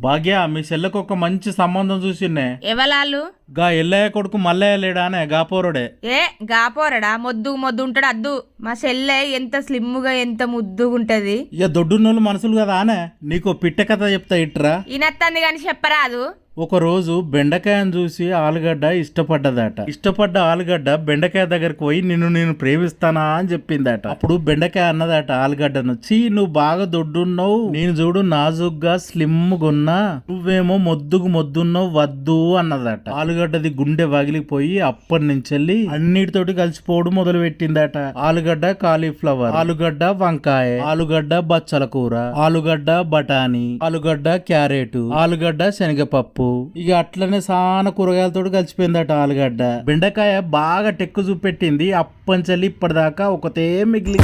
భాగ్య మీ చెల్లెకు ఒక మంచి సంబంధం చూసిన్నే. ఎవలాళ్ళు? గా ఎల్లయ్య కొడుకు మల్లయ్య లేడానే గాపోరుడే. ఏ గాపోరడా? మొద్దు ఉంటాడు అద్దు. మా చెల్లె ఎంత స్లిమ్గా ఎంత ముద్దుగుంటది. ఇక దొడ్డున్నోళ్ళు మనుషులు కదా అనే. నీకు పిట్ట కథ చెప్తా ఇట్రా. ఈనత్తంది గాని చెప్పరాదు. ఒక రోజు బెండకాయను చూసి ఆలుగడ్డ ఇష్టపడ్డదట. ఇష్టపడ్డ ఆలుగడ్డ బెండకాయ దగ్గరకు పోయి నేను ప్రేమిస్తానా అని చెప్పిందట. అప్పుడు బెండకాయ అన్నదట ఆలుగడ్డను, చీ నువ్వు బాగా దొడ్డున్నావు, నేను చూడు నాజుగ్గా స్లిమ్గున్నా, నువ్వేమో మొద్దున్నావు వద్దు అన్నదట. ఆలుగడ్డది గుండె వగిలిపోయి అప్పటి నుంచి అన్నిటితోటి కలిసిపోవడం మొదలు పెట్టిందట. ఆలుగడ్డ కాలీఫ్లవర్, ఆలుగడ్డ వంకాయ, ఆలుగడ్డ బచ్చల కూర, ఆలుగడ్డ బఠానీ, ఆలుగడ్డ క్యారెట్, ఆలుగడ్డ శనగపప్పు, ఇక అట్లనే సాన కూరగాయలతో కలిసిపోయిందట ఆలుగడ్డ. బెండకాయ బాగా టెక్కు చూపెట్టింది. అప్పంచల్లి ఇప్పటిదాకా ఒకతే మిగిలి